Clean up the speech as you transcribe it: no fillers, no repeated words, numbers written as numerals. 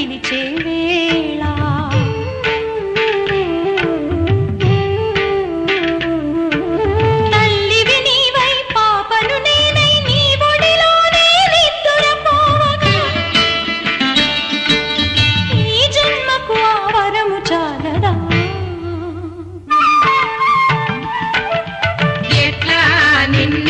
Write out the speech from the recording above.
పిలిచే వేళ తల్లివి నీవై పాపను నేనై నీ ఒడిలోనే నిద్దురపోవగా ఈ జన్మకు ఆ వరము చాలదా ఎట్లా నిన్ను